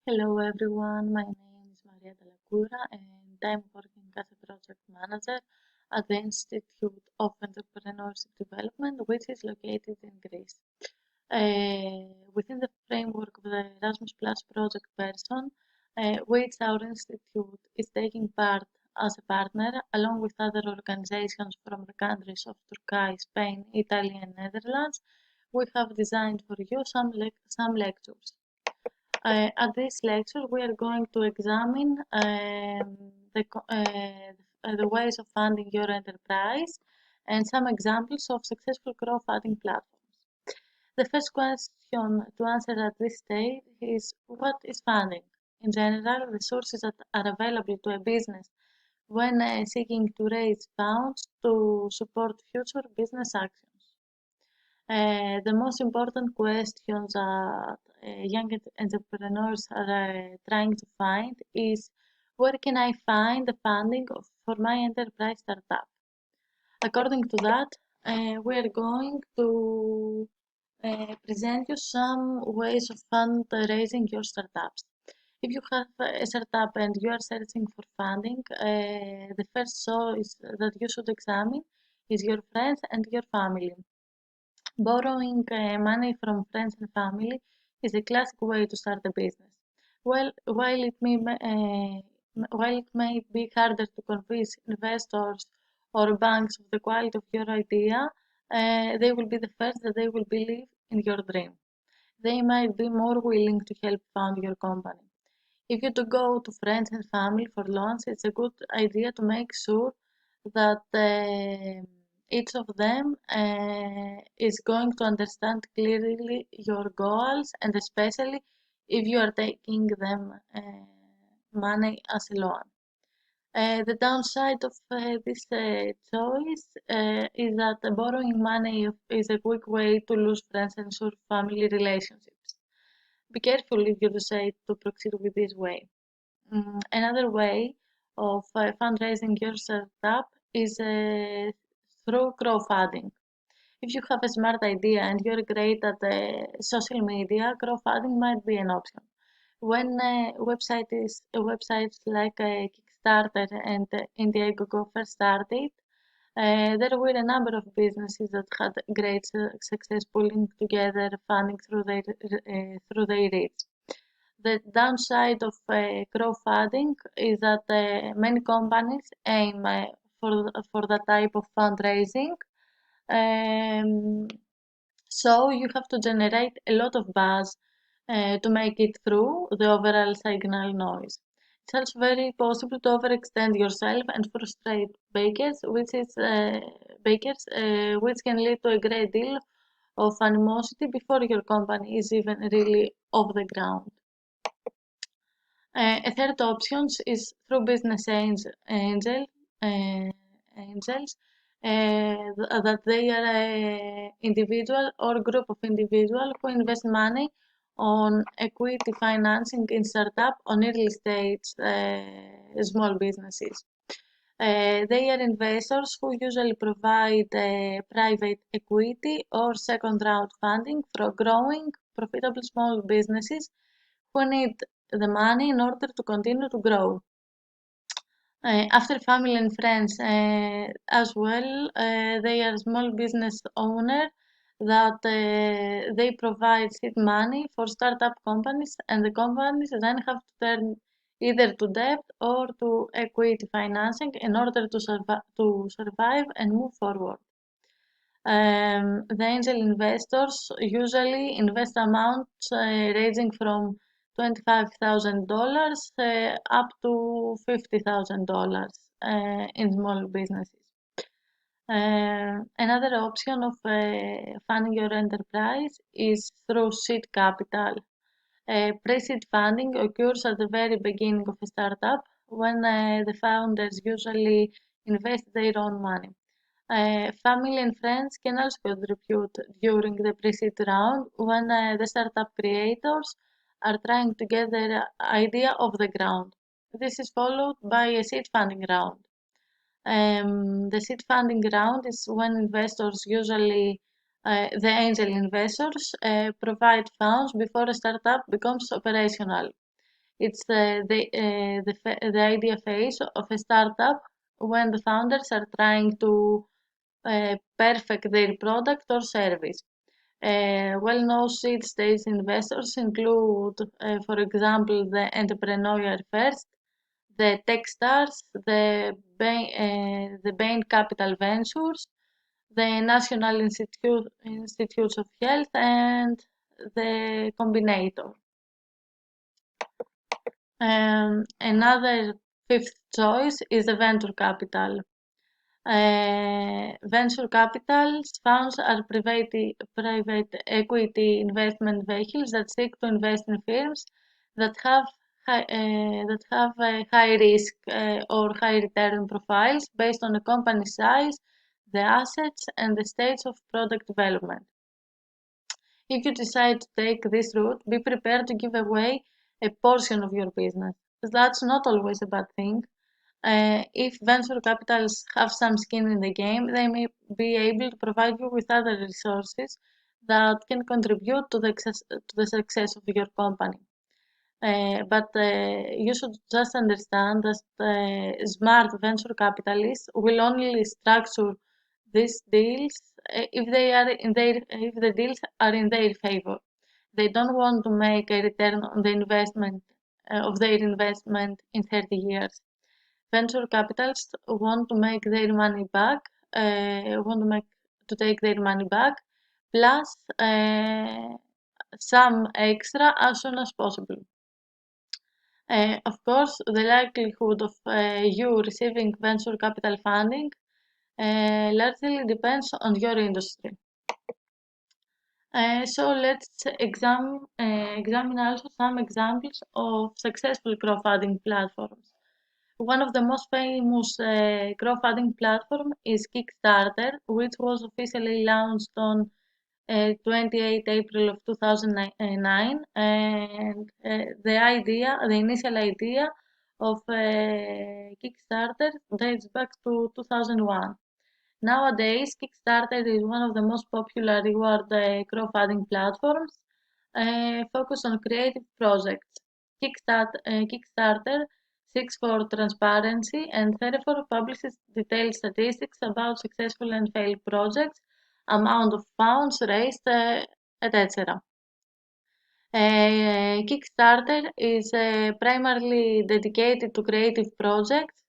Hello everyone, my name is Maria Dalacura and I'm working as a project manager at the Institute of Entrepreneurship Development, which is located in Greece. Within the framework of the Erasmus Plus project person, which our institute is taking part as a partner, along with other organizations from the countries of Turkey, Spain, Italy and Netherlands, we have designed for you some lectures. At this lecture, we are going to examine the ways of funding your enterprise and some examples of successful crowdfunding platforms. The first question to answer at this stage is what is funding? In general, the sources that are available to a business when seeking to raise funds to support future business actions. The most important questions that young entrepreneurs are trying to find is where can I find the funding for my enterprise startup? According to that, we are going to present you some ways of fundraising your startups. If you have a startup and you are searching for funding, the first choice that you should examine is your friends and your family. Borrowing money from friends and family is a classic way to start a business. While it may be harder to convince investors or banks of the quality of your idea, they will be the first that they will believe in your dream. They might be more willing to help fund your company. If you do go to friends and family for loans, it's a good idea to make sure that each of them is going to understand clearly your goals, and especially if you are taking them money as a loan. The downside of this choice is that borrowing money is a quick way to lose friends and sure family relationships. Be careful if you decide to proceed with this way. Another way of fundraising your startup is through crowdfunding. If you have a smart idea and you're great at social media, crowdfunding might be an option. When websites like Kickstarter and Indiegogo first started, there were a number of businesses that had great success pulling together funding through their reach. The downside of crowdfunding is that many companies aim for that type of fundraising. Um, so you have to generate a lot of buzz to make it through the overall signal noise. It's also very possible to overextend yourself and frustrate bakers, which can lead to a great deal of animosity before your company is even really off the ground. A third option is through uh, angels, that they are a individual or group of individuals who invest money on equity financing in startup on early stage small businesses. They are investors who usually provide private equity or second round funding for growing profitable small businesses who need the money in order to continue to grow. After family and friends as well, they are small business owner that they provide seed money for startup companies, and the companies then have to turn either to debt or to equity financing in order to survive and move forward. The angel investors usually invest amounts ranging from $25,000 up to $50,000 in small businesses. Another option of funding your enterprise is through seed capital. Pre-seed funding occurs at the very beginning of a startup when the founders usually invest their own money. Family and friends can also contribute during the pre-seed round when the startup creators are trying to get their idea off the ground. This is followed by a seed funding round. The seed funding round is when investors, usually the angel investors, provide funds before a startup becomes operational. It's the idea phase of a startup when the founders are trying to perfect their product or service. Well-known seed-stage investors include, for example, the Entrepreneurial First, the Techstars, the Bain Capital Ventures, the National Institutes of Health, and the Combinator. Another fifth choice is the venture capital. Venture capital funds are private equity investment vehicles that seek to invest in firms that have a high risk or high return profiles based on the company size, the assets, and the stage of product development. If you decide to take this route, be prepared to give away a portion of your business. That's not always a bad thing. If venture capitals have some skin in the game, they may be able to provide you with other resources that can contribute to the success of your company. But you should just understand that smart venture capitalists will only structure these deals if the deals are in their favor. They don't want to make a return on the investment of their investment in 30 years. Venture capitalists want to make their money back, want to take their money back, plus some extra as soon as possible. Of course, the likelihood of you receiving venture capital funding largely depends on your industry. So let's examine also some examples of successful crowdfunding platforms. One of the most famous crowdfunding platform is Kickstarter, which was officially launched on 28 April of 2009, and the initial idea of Kickstarter dates back to 2001. Nowadays, Kickstarter is one of the most popular reward crowdfunding platforms focused on creative projects. Kickstarter seeks for transparency and therefore publishes detailed statistics about successful and failed projects, amount of funds raised, etc. Kickstarter is primarily dedicated to creative projects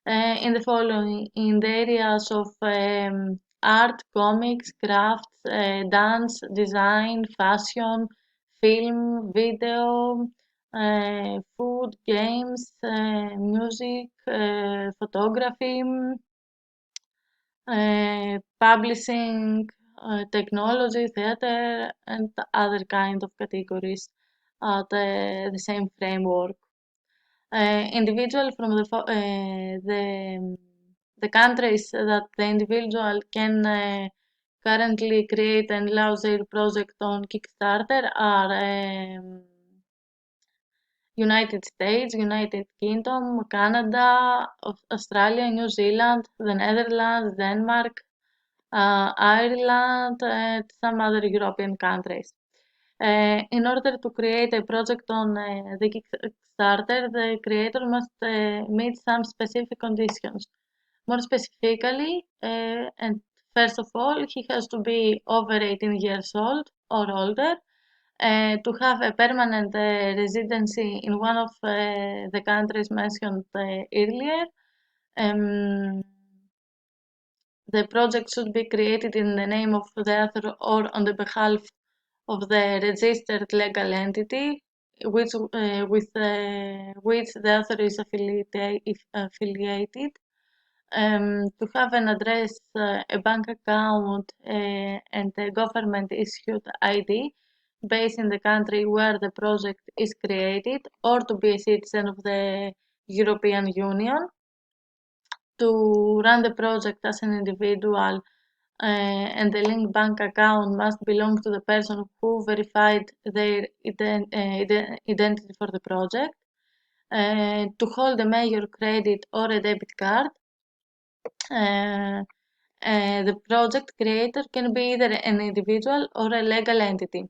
in the areas of art, comics, crafts, dance, design, fashion, film, video, food, games, music, photography, publishing, technology, theater, and other kind of categories at the same framework. Individual from the countries that the individual can currently create and launch their project on Kickstarter are United States, United Kingdom, Canada, Australia, New Zealand, the Netherlands, Denmark, Ireland, and some other European countries. In order to create a project on the Kickstarter, the creator must meet some specific conditions. More specifically, and first of all, he has to be over 18 years old or older, to have a permanent residency in one of the countries mentioned earlier. Um, the project should be created in the name of the author or on the behalf of the registered legal entity with which the author is affiliated. To have an address, a bank account, and a government issued ID based in the country where the project is created, or to be a citizen of the European Union. To run the project as an individual, and the linked bank account must belong to the person who verified their identity for the project. To hold a major credit or a debit card, the project creator can be either an individual or a legal entity.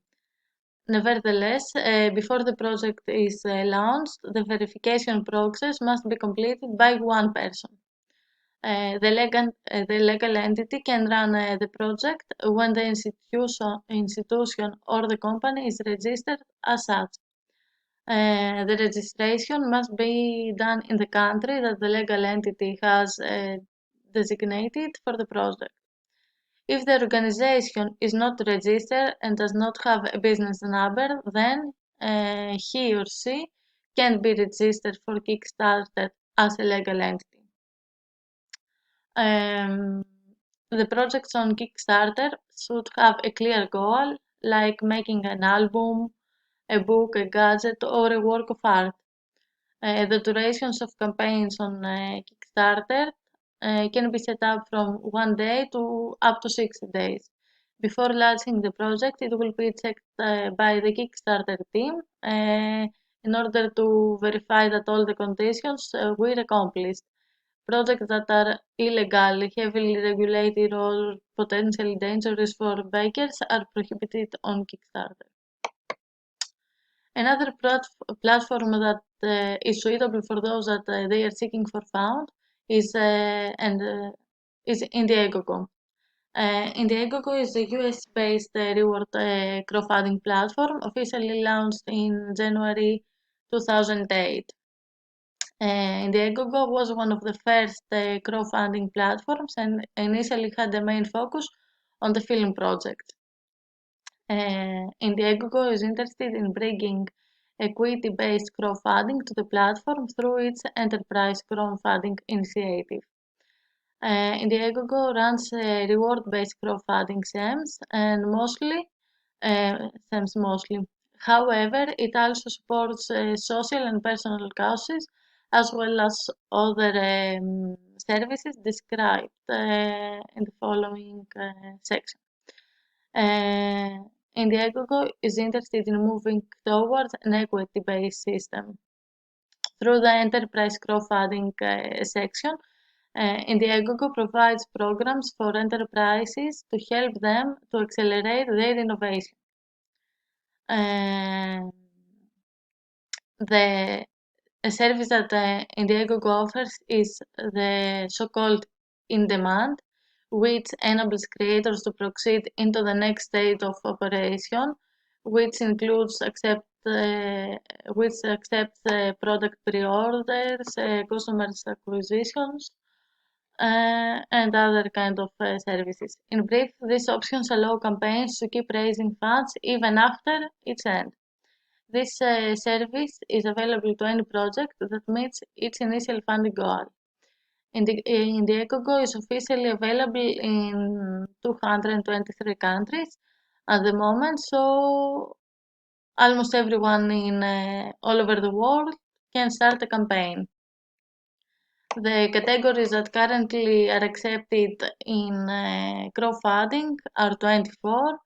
Nevertheless, before the project is launched, the verification process must be completed by one person. The legal entity can run the project when the institution or the company is registered as such. The registration must be done in the country that the legal entity has designated for the project. If the organization is not registered and does not have a business number, then he or she can be registered for Kickstarter as a legal entity. Um, the projects on Kickstarter should have a clear goal, like making an album, a book, a gadget, or a work of art. The durations of campaigns on Kickstarter can be set up from 1 day to up to 60 days. Before launching the project, it will be checked by the Kickstarter team in order to verify that all the conditions were accomplished. Projects that are illegal, heavily regulated, or potentially dangerous for bakers are prohibited on Kickstarter. Another platform that is suitable for those that they are seeking for fund is is Indiegogo. Indiegogo is a US-based reward crowdfunding platform officially launched in January 2008. Indiegogo was one of the first crowdfunding platforms and initially had the main focus on the film project. Indiegogo is interested in bringing equity-based crowdfunding to the platform through its enterprise crowdfunding initiative. Indiegogo runs reward-based crowdfunding SEMs mostly. However, it also supports social and personal causes as well as other services described in the following section. Indiegogo is interested in moving towards an equity-based system. Through the enterprise crowdfunding section, Indiegogo provides programs for enterprises to help them to accelerate their innovation. The service that Indiegogo offers is the so-called in-demand, which enables creators to proceed into the next stage of operation, which includes which accepts product pre-orders, customers acquisitions, and other kind of services. In brief, these options allow campaigns to keep raising funds even after its end. This service is available to any project that meets its initial funding goal. Indiegogo is officially available in 223 countries at the moment, so almost everyone in all over the world can start a campaign. The categories that currently are accepted in crowdfunding are 24.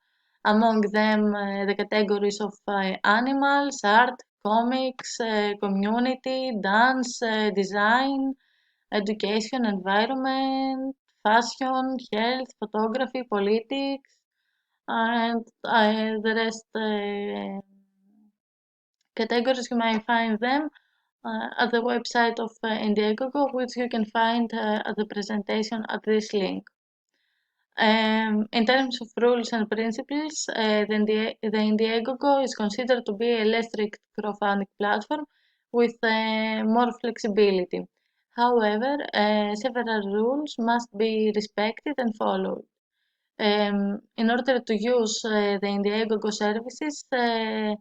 Among them, the categories of animals, art, comics, community, dance, design, education, environment, fashion, health, photography, politics, and the rest categories. You may find them at the website of Indiegogo, which you can find at the presentation at this link. In terms of rules and principles, the Indiegogo is considered to be a less strict crowdfunding platform with more flexibility. However, several rules must be respected and followed. In order to use the Indiegogo services, the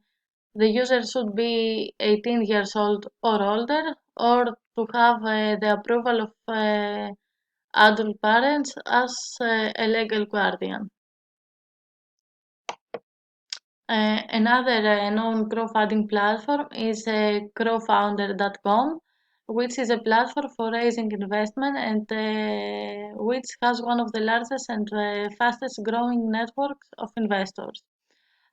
user should be 18 years old or older, or to have the approval of adult parents as a legal guardian. Another known crowdfunding platform is crowdfounder.com, which is a platform for raising investment and which has one of the largest and fastest growing networks of investors.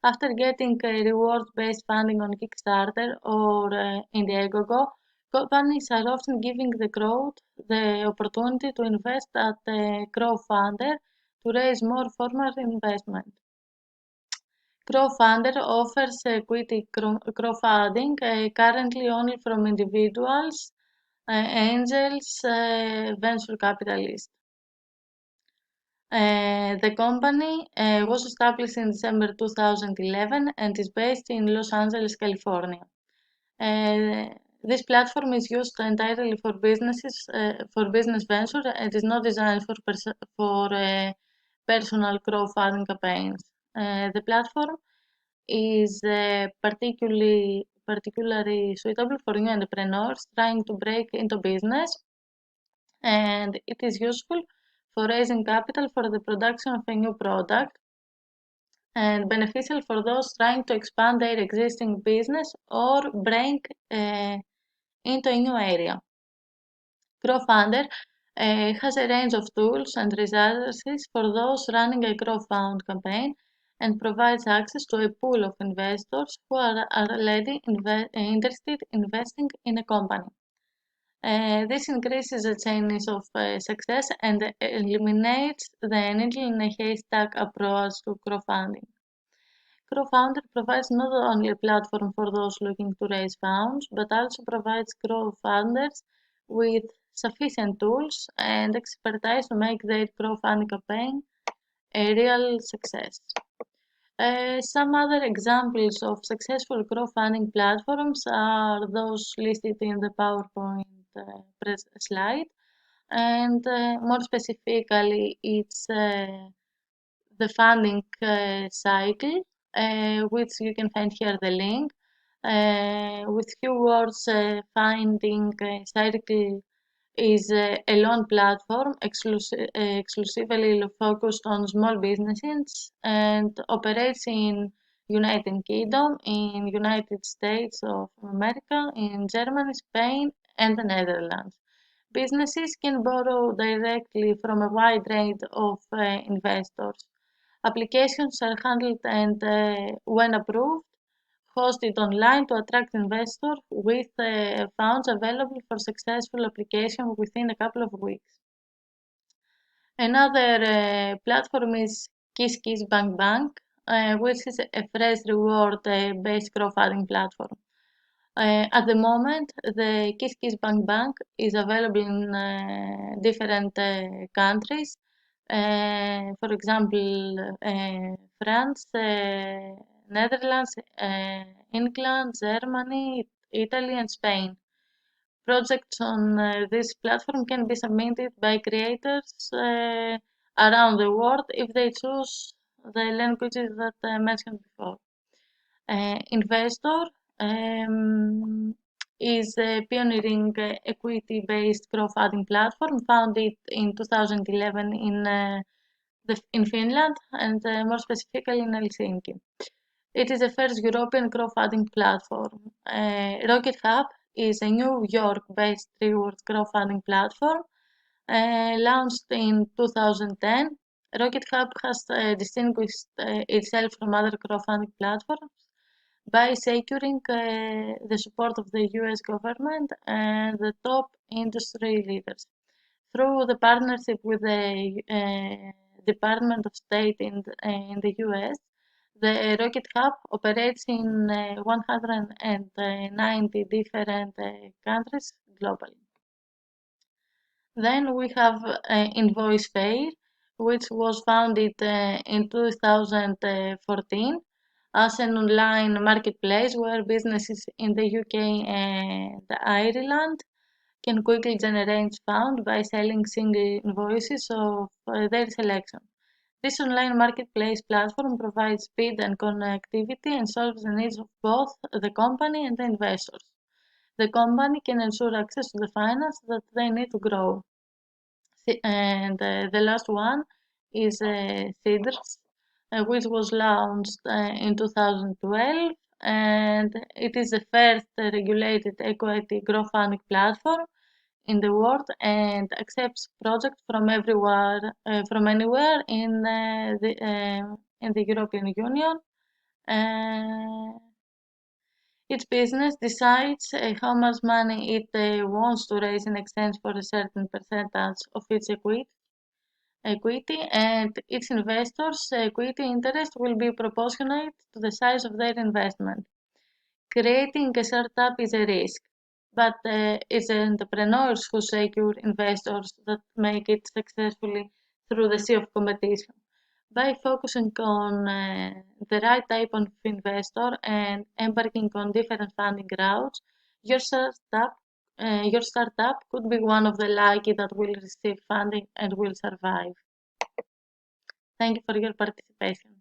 After getting reward-based funding on Kickstarter or Indiegogo, companies are often giving the crowd the opportunity to invest at the crowdfunder to raise more formal investment. Crowdfunder offers equity crowdfunding currently only from individuals, angels, venture capitalists. The company was established in December 2011 and is based in Los Angeles, California. This platform is used entirely for businesses, for business venture. It is not designed for personal crowdfunding campaigns. The platform is particularly suitable for new entrepreneurs trying to break into business, and it is useful for raising capital for the production of a new product and beneficial for those trying to expand their existing business or break into a new area. Crowdfunder has a range of tools and resources for those running a crowdfund campaign and provides access to a pool of investors who are already interested in investing in a company. This increases the chances of success and eliminates the needle in a haystack approach to crowdfunding. Crowdfunder provides not only a platform for those looking to raise funds, but also provides crowdfunders with sufficient tools and expertise to make their crowdfunding campaign a real success. Some other examples of successful crowdfunding platforms are those listed in the PowerPoint slide, and more specifically, it's the funding cycle, which you can find here the link. With few words, finding cycle is a loan platform exclusively focused on small businesses and operates in United Kingdom, in United States of America, in Germany, Spain, and the Netherlands. Businesses can borrow directly from a wide range of investors. Applications are handled and, when approved, hosted online to attract investors with funds available for successful application within a couple of weeks. Another platform is KissKissBankBank, which is a fresh reward-based crowdfunding platform. At the moment, the KissKissBankBank is available in different countries. For example, France, Netherlands, England, Germany, Italy, and Spain. Projects on this platform can be submitted by creators around the world if they choose the languages that I mentioned before. Investor is a pioneering equity-based crowdfunding platform founded in 2011 in Finland and more specifically in Helsinki. It is the first European crowdfunding platform. Rocket Hub is a New York-based reward crowdfunding platform launched in 2010. Rocket Hub has distinguished itself from other crowdfunding platforms by securing the support of the US government and the top industry leaders. Through the partnership with the Department of State in the US, the Rocket Hub operates in 190 different countries globally. Then we have InvoicePay, which was founded in 2014 as an online marketplace where businesses in the UK and Ireland can quickly generate funds by selling single invoices of their selection. This online marketplace platform provides speed and connectivity and solves the needs of both the company and the investors. The company can ensure access to the finance that they need to grow. And the last one is Seedrs, which was launched in 2012, and it is the first regulated equity crowdfunding platform in the world and accepts projects from everywhere, from anywhere in the European Union. Each business decides how much money it wants to raise in exchange for a certain percentage of its equity. equity, and its investors' equity interest will be proportionate to the size of their investment. Creating a startup is a risk, but it's entrepreneurs who secure investors that make it successfully through the sea of competition. By focusing on the right type of investor and embarking on different funding routes, your startup could be one of the lucky that will receive funding and will survive. Thank you for your participation.